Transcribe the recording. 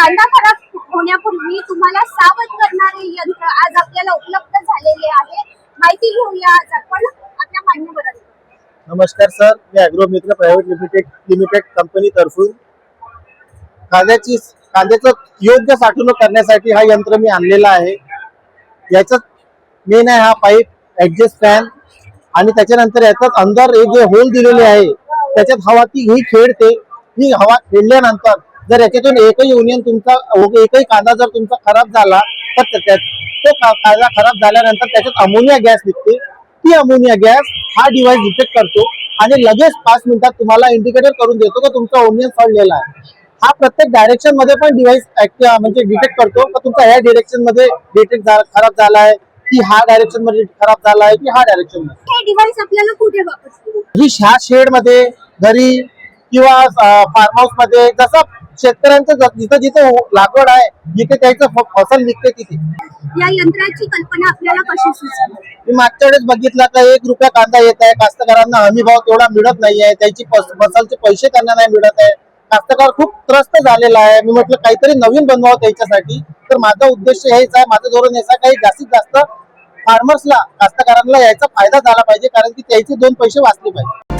कांदा खराब होण्यापूर्वी तुम्हाला सावध करणारे यंत्र आज आपल्याला उपलब्ध झालेले आहे. माहिती घेऊया आज आपण आपल्या मान्यवरांकडून. नमस्कार सर, मी ॲग्रो मित्र प्रायव्हेट लिमिटेड कंपनी तर्फे कांद्याचं योग्य साठवणूक करण्यासाठी हा यंत्र मी आणलेला आहे. याचं मेन आहे हा पाईप ऍडजस्ट फॅन आणि त्याच्यानंतर याच्यात अंदर हे जे होल दिलेले आहे त्याच्यात हवा ती ही खेळते. ही हवा खेळल्यानंतर जर याच्यातून एकही युनियन तुमचा एकही कांदा जर तुमचा खराब झाला तर तो कांदा खराब झाल्यानंतर त्याच्यात अमोनिया गॅस निघते. ती अमोनिया गॅस हा डिव्हाइस डिटेक्ट करतो आणि लगेच 5 मिनिटात तुम्हाला इंडिकेटर करून देतो की तुमचा ओनियन सडलेला आहे. हा प्रत्येक डायरेक्शन मध्ये पण डिव्हाइस म्हणजे डिटेक्ट करतो की तुमचा ह्या डायरेक्शन मध्ये खराब झाला आहे की ह्या डायरेक्शन मध्ये खराब झाला आहे की ह्या डायरेक्शन मध्ये. हे डिव्हाइस आपल्याला कुठे वापरतो? ही शेड मध्ये, घरी किंवा फार्म हाऊस मध्ये, जसं शेतकऱ्यांचं जिथं जिथं लागवड आहे जिथे त्याचं फसल निघते तिथे. या यंत्राची कल्पना आपल्याला कशी सुचली? मी मागच्या वेळेस बघितला का 1 रुपया कांदा येत आहे, कास्तकारांना हमी भाव तेवढा मिळत नाहीये, त्याची फसलचे पैसे त्यांना नाही मिळत आहे, कास्तकार खूप त्रस्त झालेला आहे. मी म्हटलं काहीतरी नवीन बनवावं त्याच्यासाठी. तर माझा उद्देश हेच आहे, माझं धोरण हेच आहे, काही जास्तीत जास्त फार्मर्सला, कास्तकारांना याचा फायदा झाला पाहिजे, कारण की त्याचे 2 पैसे वाचले पाहिजे.